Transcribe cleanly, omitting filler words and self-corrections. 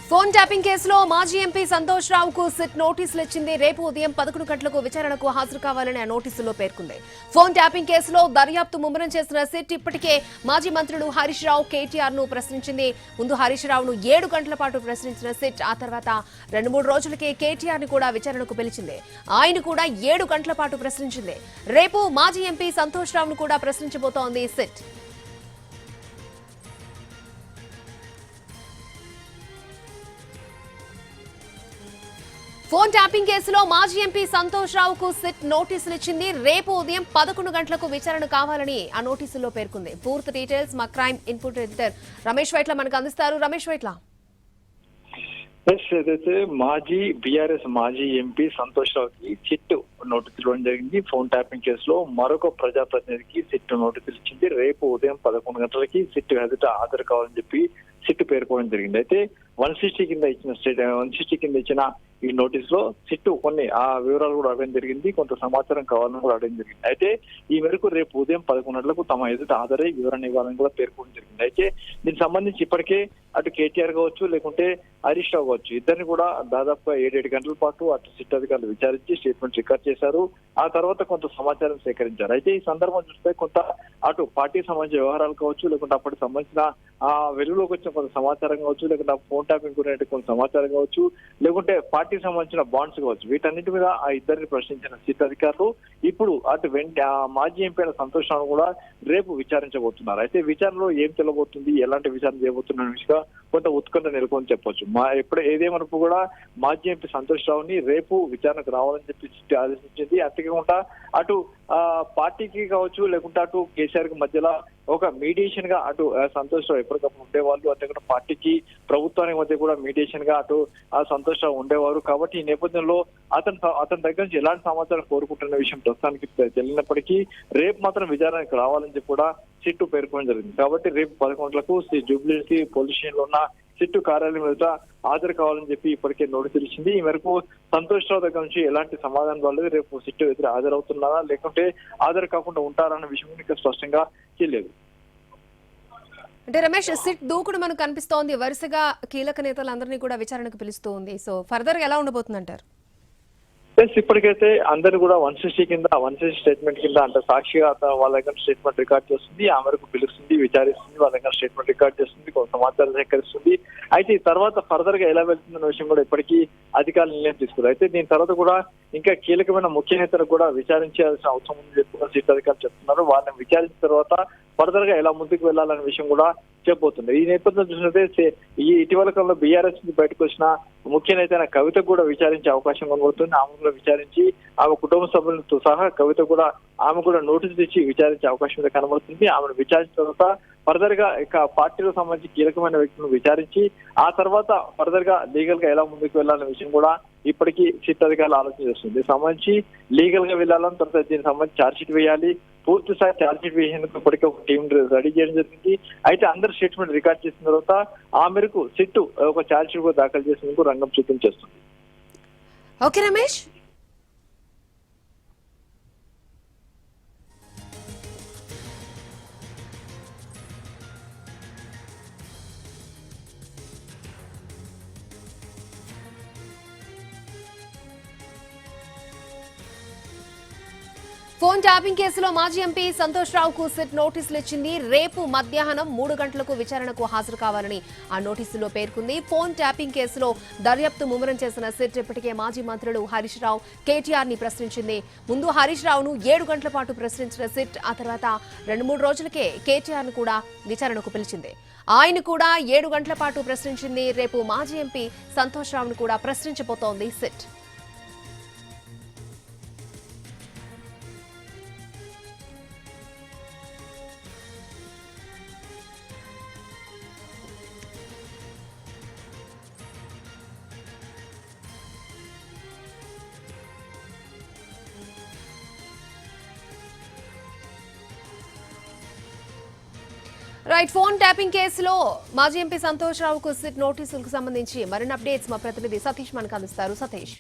Phone tapping కేసులో మాజీ MP Santosh రావుకు సిట్ నోటీసులు ఇచ్చింది. రేపు ఉదయం 11 గంటలకు విచారణకు హాజరు కావాలని ఆ నోటీసులో పేర్కొంది. ఫోన్ ట్యాపింగ్ కేసులో దర్యాప్తు ముమ్మరం చేసిన సిట్ ఇప్పటికే మాజీ మంత్రులు హరీష్ రావు, కేటీఆర్ ను ప్రశ్నించింది. ముందు హరీష్ రావును 7 గంటల పాటు ప్రశ్నించిన సిట్ ఆ తర్వాత 2-3 రోజులకే కేటీఆర్ ని కూడా విచారణకు పిలిచింది. ఆయన కూడా 7 గంటల పాటు ప్రశ్నించింది. రేపు మాజీ ఎంపీ సంతోష్ రావును కూడా ప్రశ్నించబోతోంది సిట్. ఫోన్ ట్యాపింగ్ కేసులో మాజీ ఎంపీ సంతోష్ రావుకు సిట్ నోటీసులు ఇచ్చింది. రేపు ఉదయం 11 గంటలకు విచారణ కావాలని ఆ నోటీసుల్లో పేర్కొంది. పూర్తి డీటెయిల్స్ మా crime input editor Ramesh Vaitla మనకు అందిస్తారు. రమేష్ వైట్ల, ఏదైతే మాజీ బీఆర్ఎస్ మాజీ ఎంపీ సంతోష్ రావుకి సిట్ నోటీసులు ఇవ్వడం జరిగింది. ఫోన్ ట్యాపింగ్ కేసులో మరొక ప్రజాప్రతినిధికి సిట్ నోటీసులు ఇచ్చింది. రేపు ఉదయం 11 గంటలకి సిట్ ఎదుట హాజరు కావాలని చెప్పి సిట్ పేర్కోవడం జరిగింది. అయితే 160 కింద ఇచ్చిన ఈ నోటీస్ లో సిట్ కొన్ని ఆ వివరాలు కూడా అడగడం జరిగింది. కొంత సమాచారం కావాలని కూడా అడగడం జరిగింది. అయితే ఈ మేరకు రేపు ఉదయం 11 గంటలకు తమ ఎదుట హాజరై వివరణ ఇవ్వాలని కూడా పేర్కోవడం జరిగింది. అయితే దీనికి సంబంధించి ఇప్పటికే అటు కేటీఆర్ కావచ్చు, లేకుంటే హరీష్ రావు కావచ్చు, ఇద్దరిని కూడా దాదాపుగా 7 గంటల పాటు అటు సిట్ అధికారులు విచారించి స్టేట్మెంట్ రికార్డ్ చేశారు. ఆ తర్వాత కొంత సమాచారం సేకరించారు. అయితే ఈ సందర్భం చూస్తే కొంత అటు పార్టీకి సంబంధించిన వ్యవహారాలు కావచ్చు, లేకుంటే అప్పటికి సంబంధించిన వెలుగులోకి వచ్చిన కొంత సమాచారం కావచ్చు, లేకుంటే ఫోన్ ట్యాపింగ్ గురించి కొంత సమాచారం కావచ్చు, లేకుంటే పార్టీకి సంబంధించిన బాండ్స్ కావచ్చు, వీటన్నిటి మీద ఆ ఇద్దరిని ప్రశ్నించిన సిట్ అధికారులు ఇప్పుడు అటు మాజీ ఎంపీ అయిన సంతోష్ రావు కూడా రేపు విచారించబోతున్నారు. అయితే విచారణలో ఏం తెలబోతుంది, ఎలాంటి విచారణ చేయబోతున్న విషయంగా కొంత ఉత్కంఠ నెలకొని చెప్పొచ్చు. ఏదేమనప్పుడు కూడా మాజీ ఎంపీ సంతోష్ రావుని రేపు విచారణకు రావాలని చెప్పి సిట్ ఆదేశించింది. అంతేకాకుండా అటు పార్టీకి కావచ్చు, లేకుంటే అటు కేసీఆర్ కి మధ్యలో ఒక మీడియేషన్ గా అటు సంతోష్ రావు ఎప్పటికప్పుడు ఉండేవాళ్ళు. అంతేకాకుండా పార్టీకి ప్రభుత్వానికి మధ్య కూడా మీడియేషన్ గా అటు సంతోష్ రావు ఉండేవారు. కాబట్టి ఈ నేపథ్యంలో అతని దగ్గర నుంచి ఎలాంటి సమాచారం కోరుకుంటున్న విషయం ప్రస్తుతానికి తెలియనప్పటికీ రేపు మాత్రం విచారణకు రావాలని చెప్పి కూడా సిట్టు పేర్కొనడం జరిగింది. కాబట్టి రేపు 11 గంటలకు జూబ్లీహిల్స్ పోలీస్ స్టేషన్ లో ఉన్న సిట్టు కార్యాలయం ఎదుట హాజరు కావాలని చెప్పి ఇప్పటికే నోటీసులు ఇచ్చింది. ఈ మేరకు సంతోష్ రావు దగ్గర నుంచి ఎలాంటి సమాధానం రాలేదు. రేపు సిట్టు ఎదురు హాజరవుతున్నారా, లేకుంటే హాజరు కాకుండా ఉంటారన్న విషయం ఇంకా స్పష్టంగా తెలియదు. అంటే రమేష్, సిట్ దూకుడు మనకు కనిపిస్తోంది. వరుసగా కీలక నేతలందరినీ కూడా విచారణకు పిలుస్తూ ఉంది. సో ఫర్దర్ గా ఎలా ఉండబోతుంది అంటారు? ఇప్పటికైతే అందరూ కూడా 160 స్టేట్మెంట్ కింద అంటే సాక్షిగా వాళ్ళ దగ్గర స్టేట్మెంట్ రికార్డ్ చేస్తుంది. ఆ మేరకు పిలుస్తుంది, విచారిస్తుంది, వాళ్ళ దగ్గర స్టేట్మెంట్ రికార్డ్ చేస్తుంది, కొంత సమాచారం సేకరిస్తుంది. అయితే ఈ తర్వాత ఫర్దర్ గా ఎలా వెళ్తుందన్న విషయం కూడా ఇప్పటికీ అధికారులు నిర్ణయం తీసుకున్నారు. అయితే దీని తర్వాత కూడా ఇంకా కీలకమైన ముఖ్య నేతలు కూడా విచారించాల్సిన అవసరం ఉందని చెప్పి సిట్ అధికారులు చెప్తున్నారు. వాళ్ళని విచారించిన తర్వాత ఫర్దర్ గా ఎలా ముందుకు వెళ్లాలనే విషయం కూడా చెప్పబోతుంది. ఈ నేపథ్యంలో చూసినట్టే ఈ ఇటీవల కాలంలో బీఆర్ఎస్ నుంచి బయటకు వచ్చిన ముఖ్య నేత కవిత కూడా విచారించే అవకాశం కనబడుతుంది. ఆమె కూడా విచారించి ఆమె కుటుంబ సభ్యులతో సహా కవిత కూడా ఆమె కూడా నోటీసులు ఇచ్చి విచారించే అవకాశం కనబడుతుంది. ఆమెను విచారించిన తర్వాత ఫర్దర్ గా ఇక పార్టీలో సంబంధించి కీలకమైన వ్యక్తులను విచారించి ఆ తర్వాత ఫర్దర్ గా లీగల్ గా ఎలా ముందుకు వెళ్లాలనే విషయం కూడా ఇప్పటికీ సిట్ అధికారులు ఆలోచన చేస్తుంది. దీనికి సంబంధించి లీగల్ గా వెళ్లాలని, తర్వాత దీనికి సంబంధించి ఛార్జ్ షీట్ వేయాలి. పూర్తి స్థాయి ఛార్జ్ షీట్ వేసేందుకు ఇప్పటికే ఒక టీం రెడీ చేయడం జరిగింది. అయితే అందరు స్టేట్మెంట్ రికార్డ్ చేసిన తర్వాత ఆ మేరకు సిట్ ఒక ఛార్జ్ షీట్ కూడా దాఖలు చేసేందుకు రంగం సిద్ధం చేస్తుంది. ఓకే రమేష్. ఫోన్ ట్యాపింగ్ కేసులో మాజీ ఎంపీ సంతోష్ రావుకు సిట్ నోటీసులు ఇచ్చింది. రేపు మధ్యాహ్నం 3 గంటలకు విచారణకు హాజరు కావాలని ఆ నోటీసులో పేర్కొంది. ఫోన్ ట్యాపింగ్ కేసులో దర్యాప్తు ముమ్మరం చేసిన సిట్ ఇప్పటికే మాజీ మంత్రులు హరీష్ రావు, కేటీఆర్ ని ప్రశ్నించింది. ముందు హరీష్ రావును 7 గంటల పాటు ప్రశ్నించిన సిట్ ఆ తర్వాత 2-3 రోజులకే కేటీఆర్ ను కూడా విచారణకు పిలిచింది. ఆయన కూడా 7 గంటల పాటు ప్రశ్నించింది. రేపు మాజీ ఎంపీ సంతోష్ రావును కూడా ప్రశ్నించబోతోంది సిట్. రైట్, ఫోన్ ట్యాపింగ్ కేసులో మాజీ ఎంపీ సంతోష్ రావుకు సిట్ నోటీసులకు సంబంధించి మరిన్ని అప్డేట్స్ మా ప్రతినిధి సతీష్ మనకు అందిస్తారు. సతీష్.